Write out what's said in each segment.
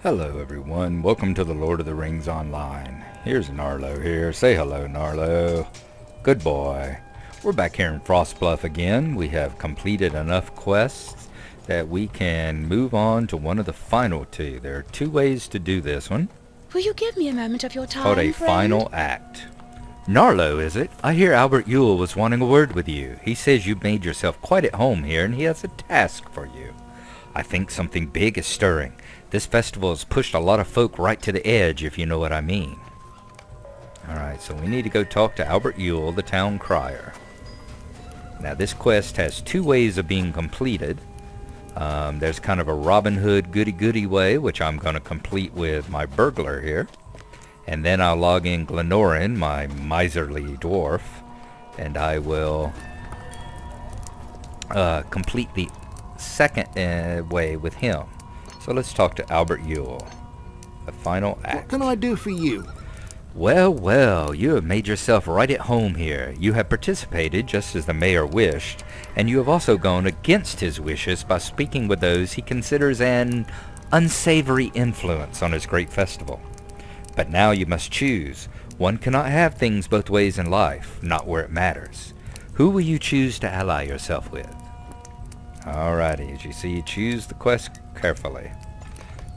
Hello everyone, welcome to the Lord of the Rings Online. Here's Gnarlo here. Say hello, Gnarlo. Good boy. We're back here in Frostbluff again. We have completed enough quests that we can move on to one of the final two. There are two ways to do this one. Will you give me a moment of your time, Called a friend? final act. Gnarlo, is it? I hear Albert Yule was wanting a word with you. He says you've made yourself quite at home here and he has a task for you. I think something big is stirring. This festival has pushed a lot of folk right to the edge, if you know what I mean. Alright, so we need to go talk to Albert Yule, the town crier. Now this quest has two ways of being completed. There's kind of a Robin Hood goody-goody way, which I'm going to complete with my burglar here. And then I'll log in Glennoran, my miserly dwarf, and I will complete the second way with him. So let's talk to Albert Yule. The final act. What can I do for you? Well, well, you have made yourself right at home here. You have participated just as the mayor wished, and you have also gone against his wishes by speaking with those he considers an unsavory influence on his great festival. But now you must choose. One cannot have things both ways in life, not where it matters. Who will you choose to ally yourself with? Alrighty, as you see, choose the quest carefully.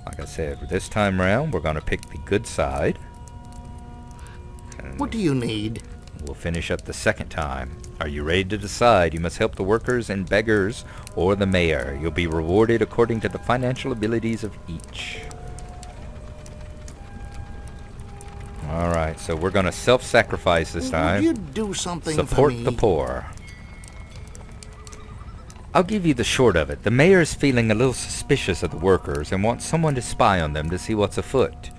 Like I said, this time around, we're going to pick the good side. And What do you need? we'll finish up the second time. Are you ready to decide? You must help the workers and beggars or the mayor. You'll be rewarded according to the financial abilities of each. Alright, so we're going to self-sacrifice this Would time. you do something for Support me? the poor. I'll give you the short of it. The mayor is feeling a little suspicious of the workers and wants someone to spy on them to see what's afoot.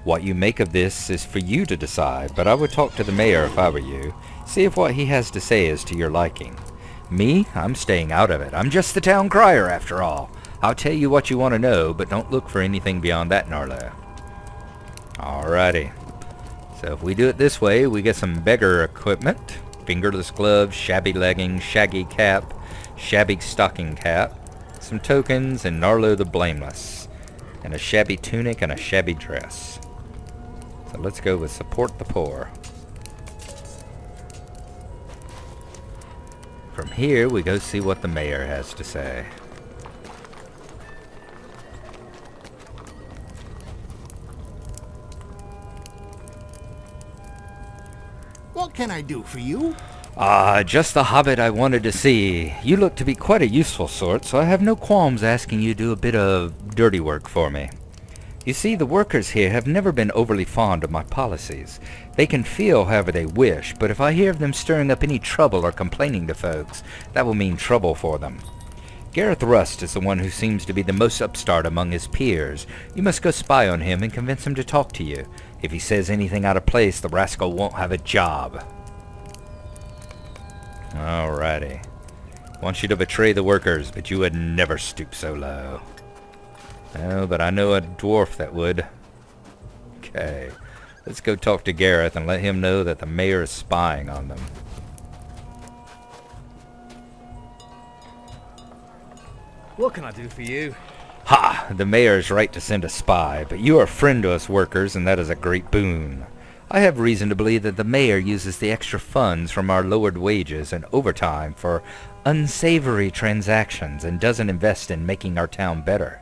What you make of this is for you to decide, but I would talk to the mayor if I were you. See if what he has to say is to your liking. Me? I'm staying out of it. I'm just the town crier after all. I'll tell you what you want to know, but don't look for anything beyond that, Gnarlo. Alrighty. So if we do it this way, we get some beggar equipment. Fingerless gloves, shabby leggings, shaggy cap, shabby stocking cap, some tokens, and Gnarlo the Blameless, and a shabby tunic and a shabby dress. So let's go with support the poor. From here, we go see what the mayor has to say. What can I do for you? Just the hobbit I wanted to see. You look to be quite a useful sort, so I have no qualms asking you to do a bit of dirty work for me. You see, the workers here have never been overly fond of my policies. They can feel however they wish, but if I hear of them stirring up any trouble or complaining to folks, that will mean trouble for them. Gareth Rust is the one who seems to be the most upstart among his peers. You must go spy on him and convince him to talk to you. If he says anything out of place, the rascal won't have a job. Alrighty. Want you to betray the workers, but you would never stoop so low. Oh, but I know a dwarf that would. Okay. Let's go talk to Gareth and let him know that the mayor is spying on them. What can I do for you? Ha! The mayor is right to send a spy, but you are a friend to us workers, and that is a great boon. I have reason to believe that the mayor uses the extra funds from our lowered wages and overtime for unsavory transactions and doesn't invest in making our town better.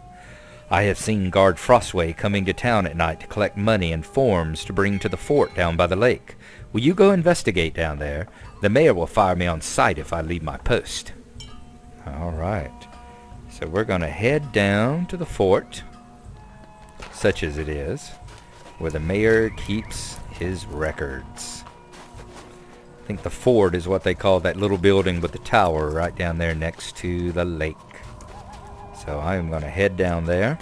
I have seen Guard Frostway coming to town at night to collect money and forms to bring to the fort down by the lake. Will you go investigate down there? The mayor will fire me on sight if I leave my post. Alright. So we're going to head down to the fort, such as it is, where the mayor keeps his records. I think the fort is what they call that little building with the tower right down there next to the lake. So I'm going to head down there,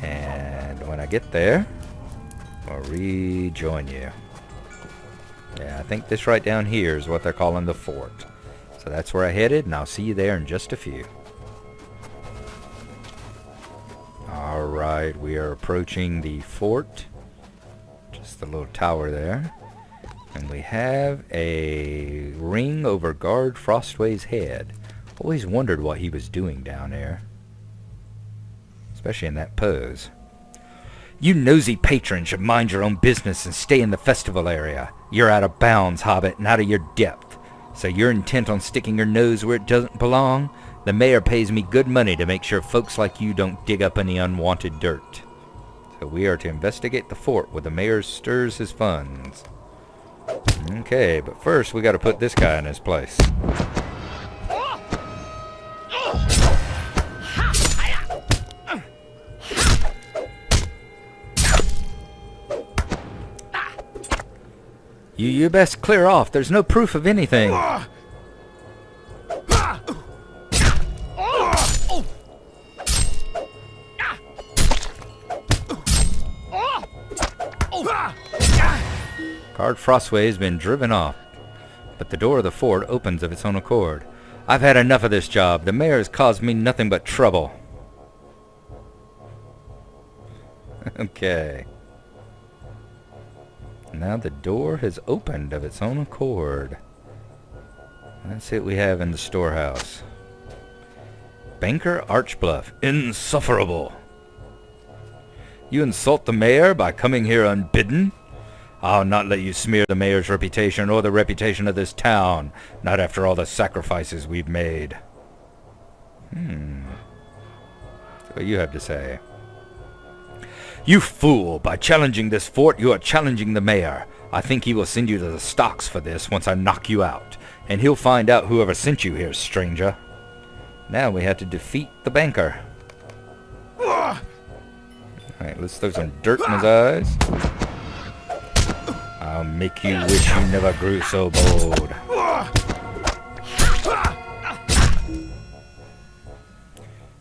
and when I get there, I'll rejoin you. Yeah, I think this right down here is what they're calling the fort. So that's where I headed, and I'll see you there in just a few. Alright, we are approaching the fort. Just the little tower there. And we have a ring over Guard Frostway's head. Always wondered what he was doing down there. especially in that pose. You nosy patrons should mind your own business and stay in the festival area. You're out of bounds, Hobbit, and out of your depth. So you're intent on sticking your nose where it doesn't belong? The mayor pays me good money to make sure folks like you don't dig up any unwanted dirt. So we are to investigate the fort where the mayor stirs his funds. Okay, but first we got to put this guy in his place. You best clear off. There's no proof of anything. Guard Frostway has been driven off, but the door of the fort opens of its own accord. I've had enough of this job. The mayor has caused me nothing but trouble. Okay. Now the door has opened of its own accord. Let's see what we have in the storehouse. Banker Archbluff. Insufferable. You insult the mayor by coming here unbidden? I'll not let you smear the mayor's reputation or the reputation of this town. Not after all the sacrifices we've made. What you have to say? You fool! By challenging this fort, you are challenging the mayor. I think he will send you to the stocks for this once I knock you out. And he'll find out whoever sent you here, stranger. Now we have to defeat the banker. Alright, let's throw some dirt in his eyes. I'll make you wish you never grew so bold.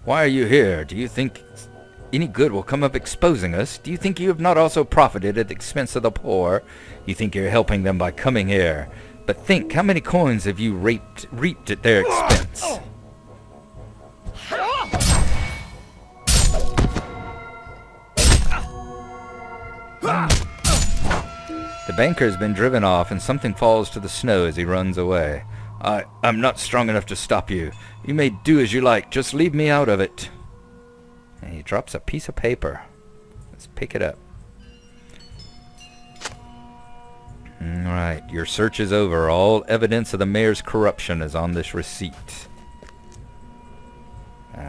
Why are you here? Do you think any good will come of exposing us? Do you think you have not also profited at the expense of the poor? You think you're helping them by coming here. But think, how many coins have you reaped at their expense? The banker has been driven off and something falls to the snow as he runs away. I'm not strong enough to stop you. You may do as you like. Just leave me out of it. And he drops a piece of paper. Let's pick it up. Alright, your search is over. All evidence of the mayor's corruption is on this receipt.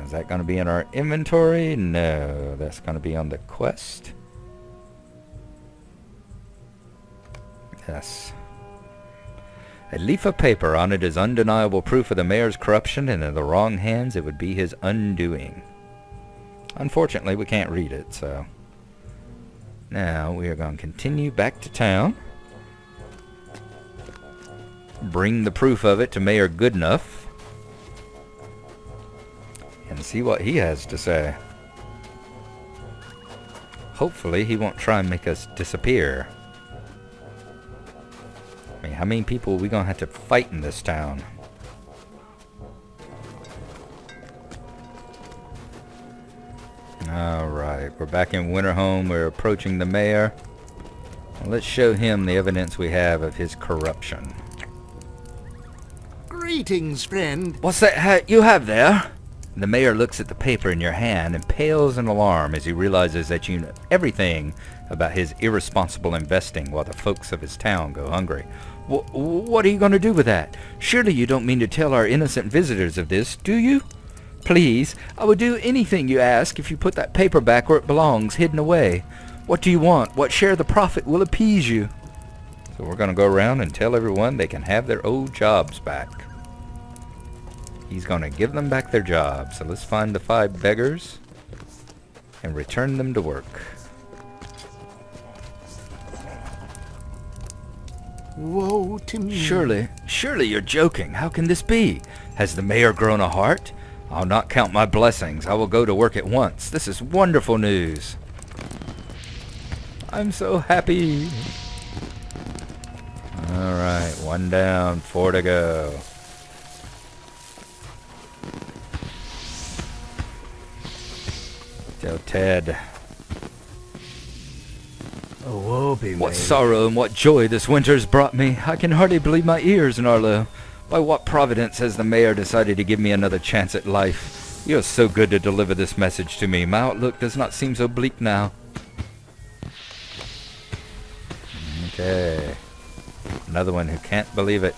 Is that going to be in our inventory? No, that's going to be on the quest. Yes. A leaf of paper on it is undeniable proof of the mayor's corruption, and in the wrong hands it would be his undoing. Unfortunately, we can't read it, so... Now, we are going to continue back to town. Bring the proof of it to Mayor Goodenough. And see what he has to say. Hopefully, he won't try and make us disappear. I mean, how many people are we going to have to fight in this town? Alright, we're back in Winterhome. We're approaching the mayor. Let's show him the evidence we have of his corruption. Greetings, friend. What's that hat you have there? The mayor looks at the paper in your hand and pales in alarm as he realizes that you know everything about his irresponsible investing while the folks of his town go hungry. What are you going to do with that? Surely you don't mean to tell our innocent visitors of this, do you? Please, I would do anything you ask if you put that paper back where it belongs, hidden away. What do you want? What share of the profit will appease you? So we're going to go around and tell everyone they can have their old jobs back. He's going to give them back their jobs. So let's find the 5 beggars and return them to work. Woe to me. Surely you're joking. How can this be? Has the mayor grown a heart? I'll not count my blessings. I will go to work at once. This is wonderful news. I'm so happy. Alright, 1 down, 4 to go. Tell Ted. Oh, woe be me. What sorrow and what joy this winter's brought me. I can hardly believe my ears, Gnarlo. By what providence has the mayor decided to give me another chance at life? You are so good to deliver this message to me. My outlook does not seem so bleak now. Okay. Another one who can't believe it.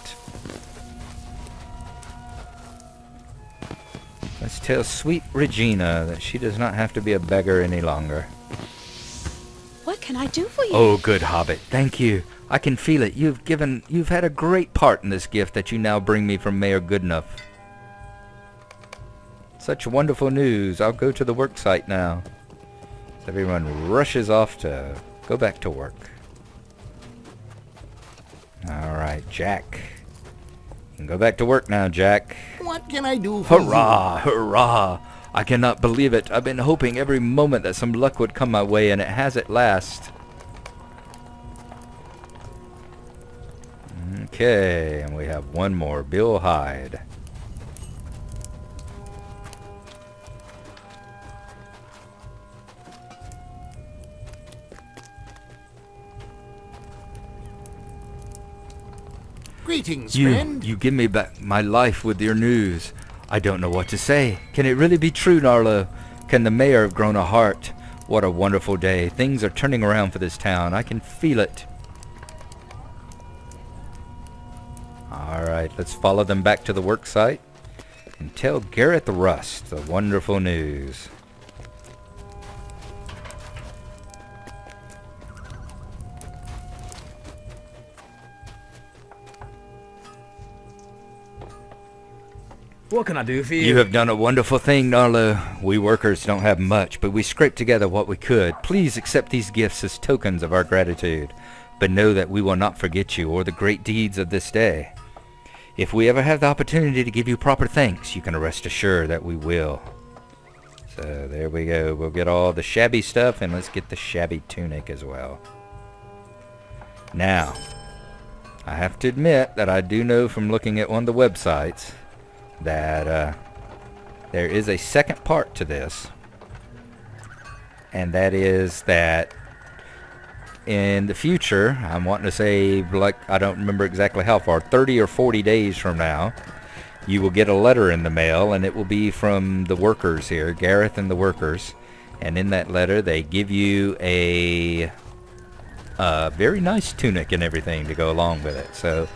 Let's tell sweet Regina that she does not have to be a beggar any longer. What can I do for you? Oh, good hobbit, thank you. I can feel it. You've had a great part in this gift that you now bring me from Mayor Goodenough. Such wonderful news. I'll go to the work site now. So everyone rushes off to go back to work. Alright, Jack. You can go back to work now, Jack. What can I do for Hurrah! Hurrah! I cannot believe it. I've been hoping every moment that some luck would come my way, and it has at last. Okay, and we have one more. Bill Hyde. Greetings, friend. You give me back my life with your news. I don't know what to say. Can it really be true, Gnarlo? Can the mayor have grown a heart? What a wonderful day. Things are turning around for this town. I can feel it. Alright, let's follow them back to the work site and tell Gareth Rust the wonderful news. What can I do for you? You have done a wonderful thing, Gnarlo. We workers don't have much, but we scraped together what we could. Please accept these gifts as tokens of our gratitude, but know that we will not forget you or the great deeds of this day. If we ever have the opportunity to give you proper thanks, you can rest assured that we will. So there we go. We'll get all the shabby stuff, and let's get the shabby tunic as well. Now, I have to admit that I do know from looking at one of the websites that there is a second part to this, and that is that in the future, I'm wanting to say, like, I don't remember exactly how far, 30 or 40 days from now, you will get a letter in the mail, and it will be from the workers here, Gareth and the workers, and in that letter they give you a very nice tunic and everything to go along with it. So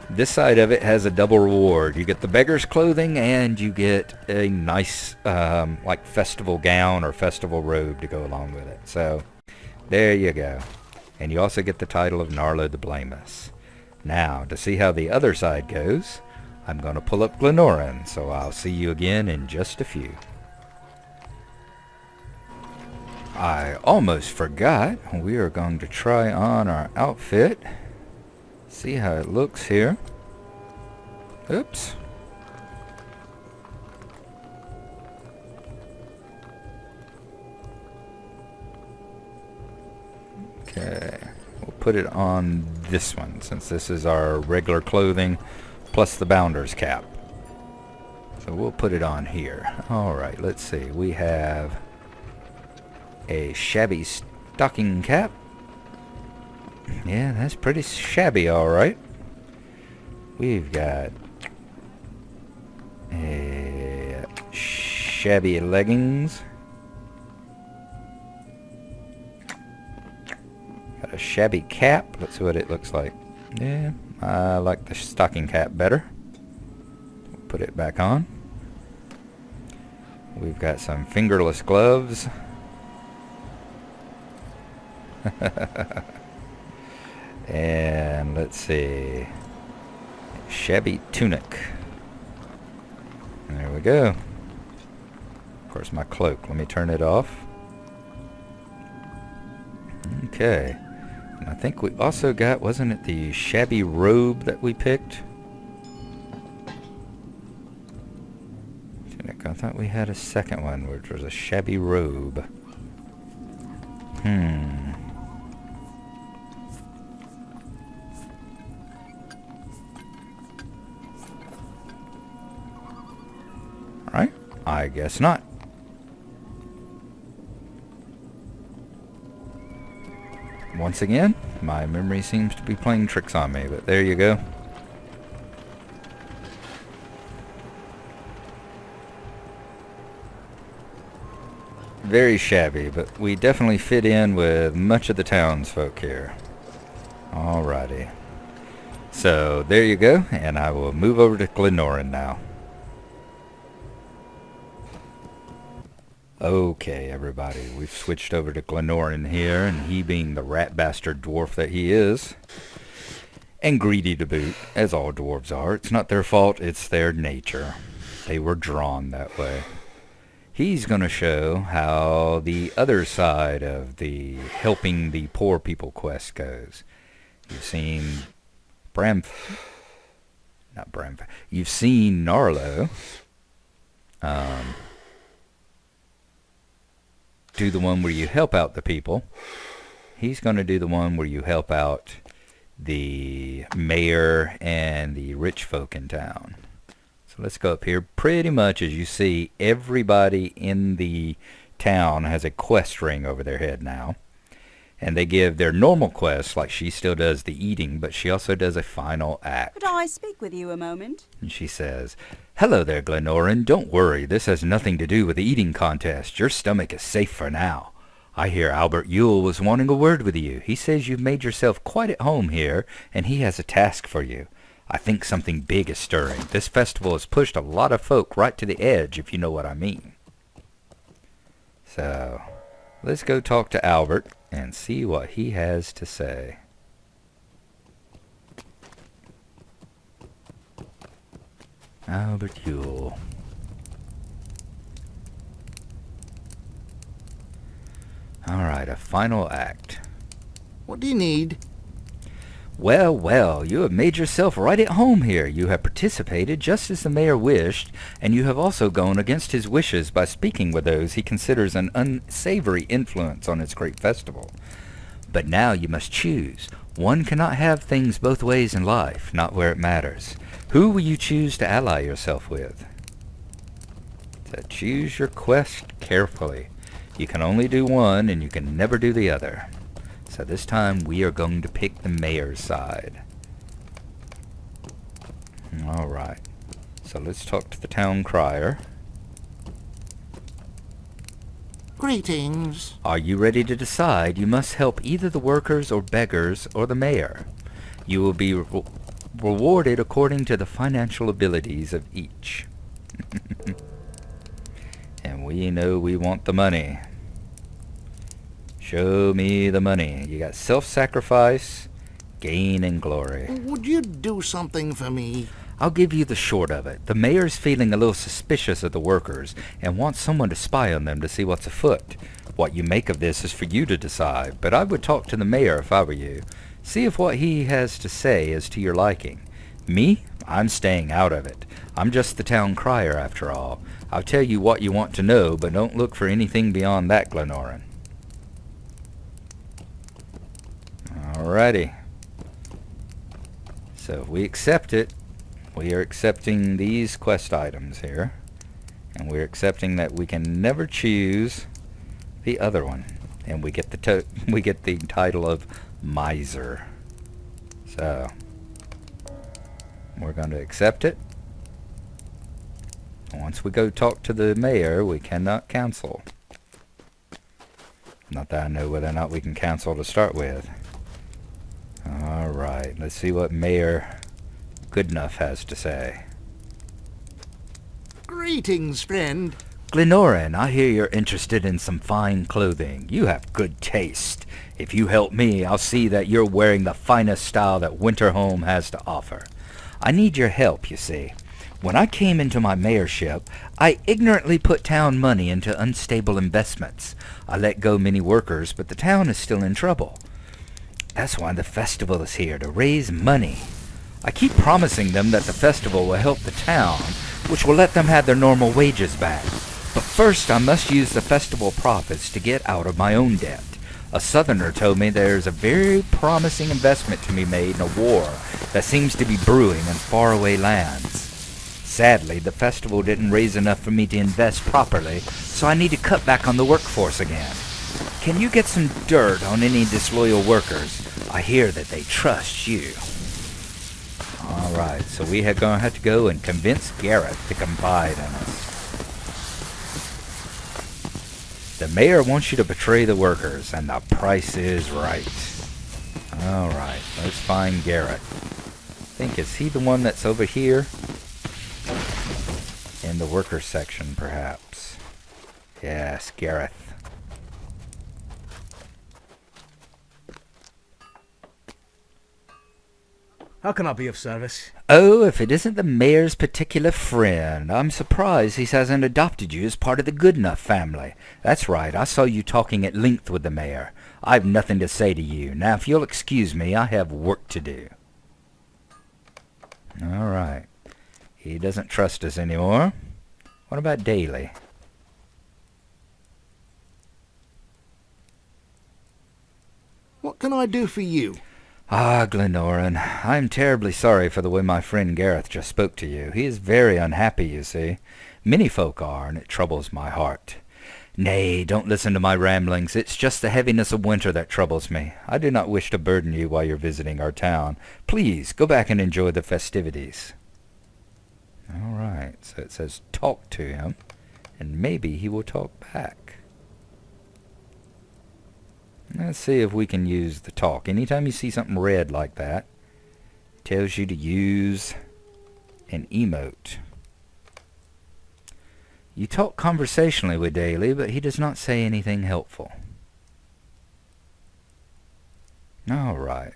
this side of it has a double reward. You get the beggar's clothing, and you get a nice like festival gown or festival robe to go along with it. So there you go. And you also get the title of Gnarlo the Blameless. Now, to see how the other side goes, I'm going to pull up Glennoran, so I'll see you again in just a few. I almost forgot. We are going to try on our outfit. See how it looks here. Oops. Okay, we'll put it on this one since this is our regular clothing plus the bounder's cap. So we'll put it on here. Alright, let's see. We have a shabby stocking cap. Yeah, that's pretty shabby, alright. We've got a shabby leggings. Got a shabby cap. Let's see what it looks like. Yeah, I like the stocking cap better. Put it back on. We've got some fingerless gloves. And let's see, shabby tunic. There we go. Of course, my cloak. Let me turn it off. Okay. And I think we also got, wasn't it the shabby robe that we picked? Tunic. I thought we had a second one, which was a shabby robe. Alright, I guess not. Once again, my memory seems to be playing tricks on me, but there you go. very shabby, but we definitely fit in with much of the townsfolk here. Alrighty. So, there you go, and I will move over to Glennoran now. Okay, everybody, we've switched over to Glennoran here, and he being the rat bastard dwarf that he is, and greedy to boot, as all dwarves are. It's not their fault, it's their nature. They were drawn that way. He's going to show how the other side of the helping the poor people quest goes. You've seen You've seen Gnarlo do the one where you help out the people. He's going to do the one where you help out the mayor and the rich folk in town. So let's go up here. Pretty much as you see, everybody in the town has a quest ring over their head now. And they give their normal quests, like she still does the eating, but she also does a final act. Could I speak with you a moment? And she says, "Hello there, Glennoran. Don't worry, this has nothing to do with the eating contest. Your stomach is safe for now. I hear Albert Yule was wanting a word with you. He says you've made yourself quite at home here, and he has a task for you. I think something big is stirring. This festival has pushed a lot of folk right to the edge, if you know what I mean." So, let's go talk to Albert and see what he has to say. Albert Yule. Alright, a final act. What do you need? Well, well, you have made yourself right at home here. You have participated just as the mayor wished, and you have also gone against his wishes by speaking with those he considers an unsavory influence on his great festival. But now you must choose. One cannot have things both ways in life, not where it matters. Who will you choose to ally yourself with? So choose your quest carefully. You can only do one, and you can never do the other. So this time we are going to pick the mayor's side. Alright. So let's talk to the town crier. Greetings. Are you ready to decide? You must help either the workers or beggars or the mayor. You will be rewarded according to the financial abilities of each. And we know we want the money. Show me the money. You got self-sacrifice, gain, and glory. Would you do something for me? I'll give you the short of it. The mayor's feeling a little suspicious of the workers and wants someone to spy on them to see what's afoot. What you make of this is for you to decide, but I would talk to the mayor if I were you. See if what he has to say is to your liking. Me? I'm staying out of it. I'm just the town crier after all. I'll tell you what you want to know, but don't look for anything beyond that, Glennoran. Alrighty. So if we accept it, we are accepting these quest items here. And we're accepting that we can never choose the other one. And we get the title of miser. So we're going to accept it. Once we go talk to the mayor, we cannot cancel. Not that I know whether or not we can cancel to start with. Alright, let's see what Mayor Goodenough has to say. Greetings, friend. Glennoran, I hear you're interested in some fine clothing. You have good taste. If you help me, I'll see that you're wearing the finest style that Winterhome has to offer. I need your help, you see. When I came into my mayorship, I ignorantly put town money into unstable investments. I let go many workers, but the town is still in trouble. That's why the festival is here, to raise money. I keep promising them that the festival will help the town, which will let them have their normal wages back. But first I must use the festival profits to get out of my own debt. A southerner told me there's a very promising investment to be made in a war that seems to be brewing in faraway lands. Sadly, the festival didn't raise enough for me to invest properly, so I need to cut back on the workforce again. Can you get some dirt on any disloyal workers? I hear that they trust you. Alright, so we are going to have to go and convince Garrett to confide in us. The mayor wants you to betray the workers, and the price is right. Alright, let's find Garrett. I think, is he the one that's over here? In the worker section, perhaps. Yes, Gareth. How can I be of service? Oh, if it isn't the mayor's particular friend. I'm surprised he hasn't adopted you as part of the Goodenough family. That's right, I saw you talking at length with the mayor. I've nothing to say to you. Now, if you'll excuse me, I have work to do. All right. He doesn't trust us anymore. What about Daly? What can I do for you? Ah, Glendoran, I'm terribly sorry for the way my friend Gareth just spoke to you. He is very unhappy, you see. Many folk are, and it troubles my heart. Nay, don't listen to my ramblings. It's just the heaviness of winter that troubles me. I do not wish to burden you while you're visiting our town. Please, go back and enjoy the festivities. All right, so it says talk to him, and maybe he will talk back. Let's see if we can use the talk. Anytime you see something red like that, it tells you to use an emote. You talk conversationally with Daly, but he does not say anything helpful. All right.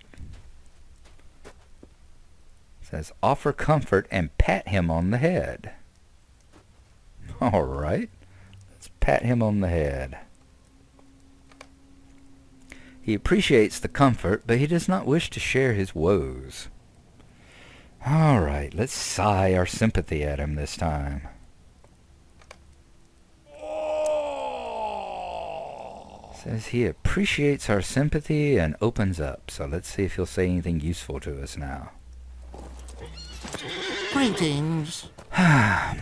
It says offer comfort and pat him on the head. All right. Let's pat him on the head. He appreciates the comfort, but he does not wish to share his woes. All right, let's sigh our sympathy at him this time. Says he appreciates our sympathy and opens up. So let's see if he'll say anything useful to us now. Greetings. I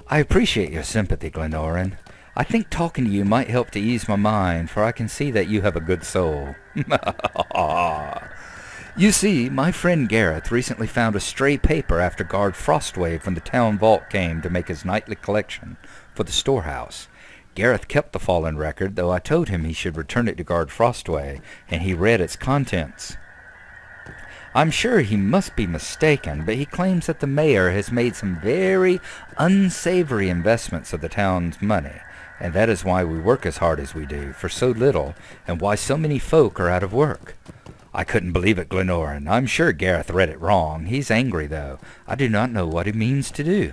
appreciate your sympathy, Glendoran. I think talking to you might help to ease my mind, for I can see that you have a good soul. You see, my friend Gareth recently found a stray paper after Guard Frostwave from the town vault came to make his nightly collection for the storehouse. Gareth kept the fallen record, though I told him he should return it to Guard Frostway, and he read its contents. I'm sure he must be mistaken, but he claims that the mayor has made some very unsavory investments of the town's money, and that is why we work as hard as we do, for so little, and why so many folk are out of work. I couldn't believe it, Glendoran. I'm sure Gareth read it wrong. He's angry, though. I do not know what he means to do.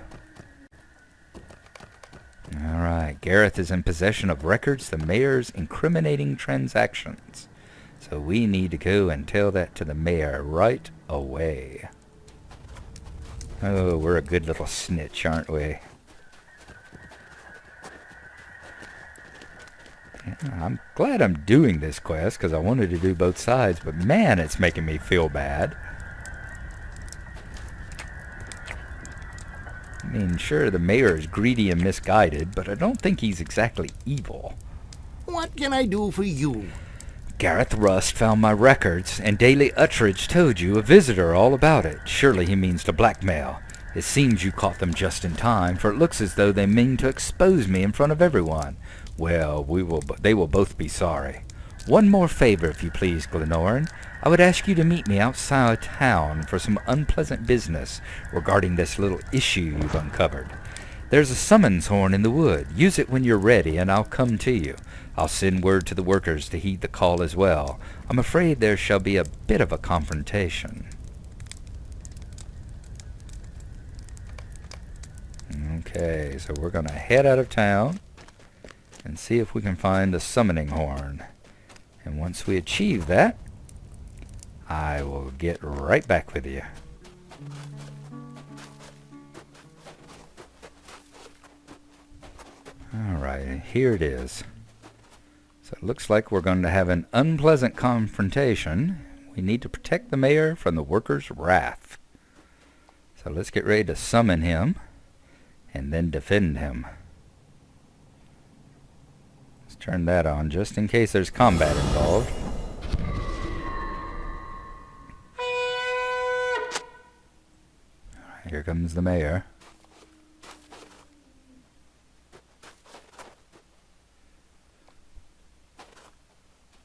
All right, Gareth is in possession of records the mayor's incriminating transactions. So we need to go and tell that to the mayor right away. Oh, we're a good little snitch, aren't we? Yeah, I'm glad I'm doing this quest, because I wanted to do both sides, but man, it's making me feel bad. I mean, sure, the mayor is greedy and misguided, but I don't think he's exactly evil. What can I do for you? Gareth Rust found my records, and Daly Uttridge told you, a visitor, all about it. Surely he means to blackmail. It seems you caught them just in time, for it looks as though they mean to expose me in front of everyone. Well, they will both be sorry. One more favor, if you please, Glendoran. I would ask you to meet me outside town for some unpleasant business regarding this little issue you've uncovered. There's a summons horn in the wood. Use it when you're ready, and I'll come to you. I'll send word to the workers to heed the call as well. I'm afraid there shall be a bit of a confrontation. Okay, so we're going to head out of town and see if we can find the summoning horn. And once we achieve that, I will get right back with you. Alright, here it is. So it looks like we're going to have an unpleasant confrontation. We need to protect the mayor from the workers' wrath. So let's get ready to summon him and then defend him. Let's turn that on just in case there's combat involved. Alright, here comes the mayor.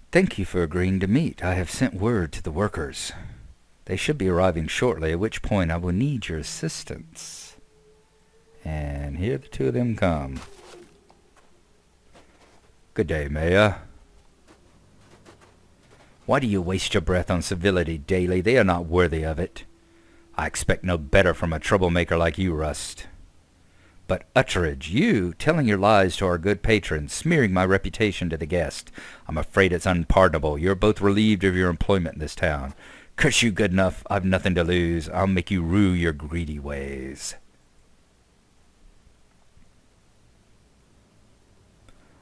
Thank you for agreeing to meet. I have sent word to the workers. They should be arriving shortly, at which point I will need your assistance. And here the two of them come. Good day, Mayor. Why do you waste your breath on civility daily? They are not worthy of it. I expect no better from a troublemaker like you, Rust. But Uttridge, you telling your lies to our good patron, smearing my reputation to the guest. I'm afraid it's unpardonable. You're both relieved of your employment in this town. Curse you good enough. I've nothing to lose. I'll make you rue your greedy ways.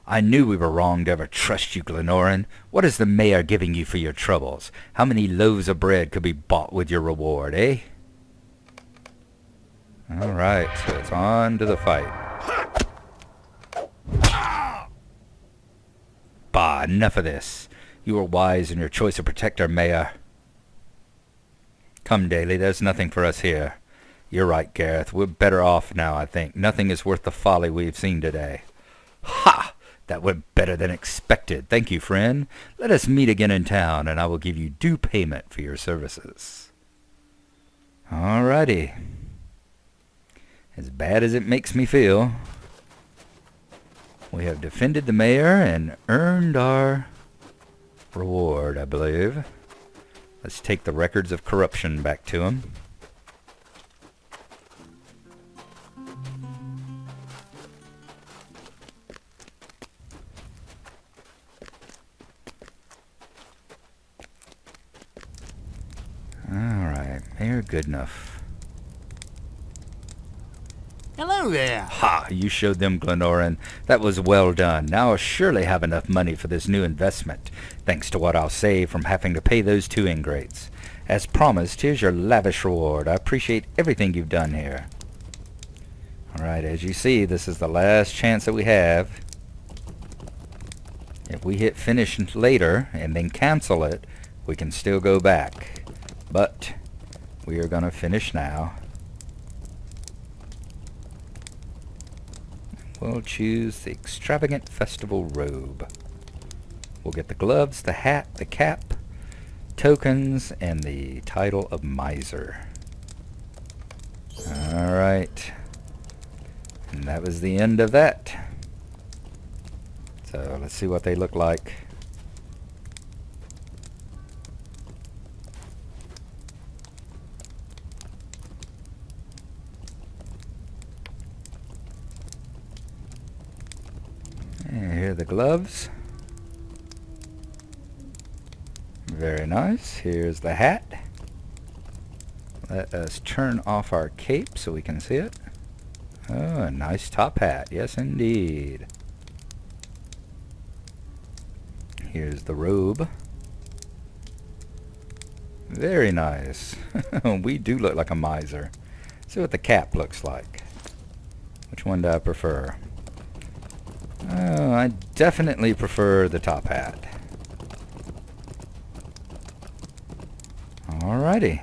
I knew we were wrong to ever trust you, Glenoran. What is the mayor giving you for your troubles? How many loaves of bread could be bought with your reward, eh? All right, so it's on to the fight. Bah, enough of this. You were wise in your choice to protect our mayor. Come, Daly, there's nothing for us here. You're right, Gareth. We're better off now, I think. Nothing is worth the folly we've seen today. Ha! That went better than expected. Thank you, friend. Let us meet again in town, and I will give you due payment for your services. All righty. As bad as it makes me feel, we have defended the mayor and earned our reward, I believe. Let's take the records of corruption back to him. Alright, Mayor Goodenough. Hello there. Ha! You showed them, Glenoran. That was well done. Now I'll surely have enough money for this new investment, thanks to what I'll save from having to pay those two ingrates. As promised, here's your lavish reward. I appreciate everything you've done here. Alright, as you see, this is the last chance that we have. If we hit finish later and then cancel it, we can still go back. But we are going to finish now. We'll choose the extravagant festival robe. We'll get the gloves, the hat, the cap, tokens, and the title of miser. Alright. And that was the end of that. So let's see what they look like. And here are the gloves. Very nice. Here's the hat. Let us turn off our cape so we can see it. Oh, a nice top hat. Yes, indeed. Here's the robe. Very nice. We do look like a miser. Let's see what the cap looks like. Which one do I prefer? Oh, I definitely prefer the top hat. Alrighty.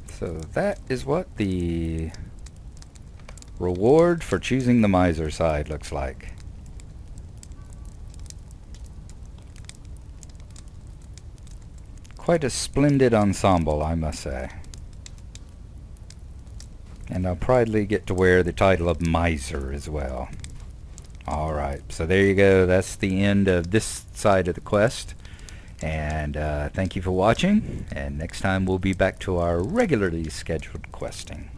So that is what the reward for choosing the miser side looks like. Quite a splendid ensemble, I must say. And I'll proudly get to wear the title of miser as well. Alright, so there you go. That's the end of this side of the quest. And thank you for watching. And next time we'll be back to our regularly scheduled questing.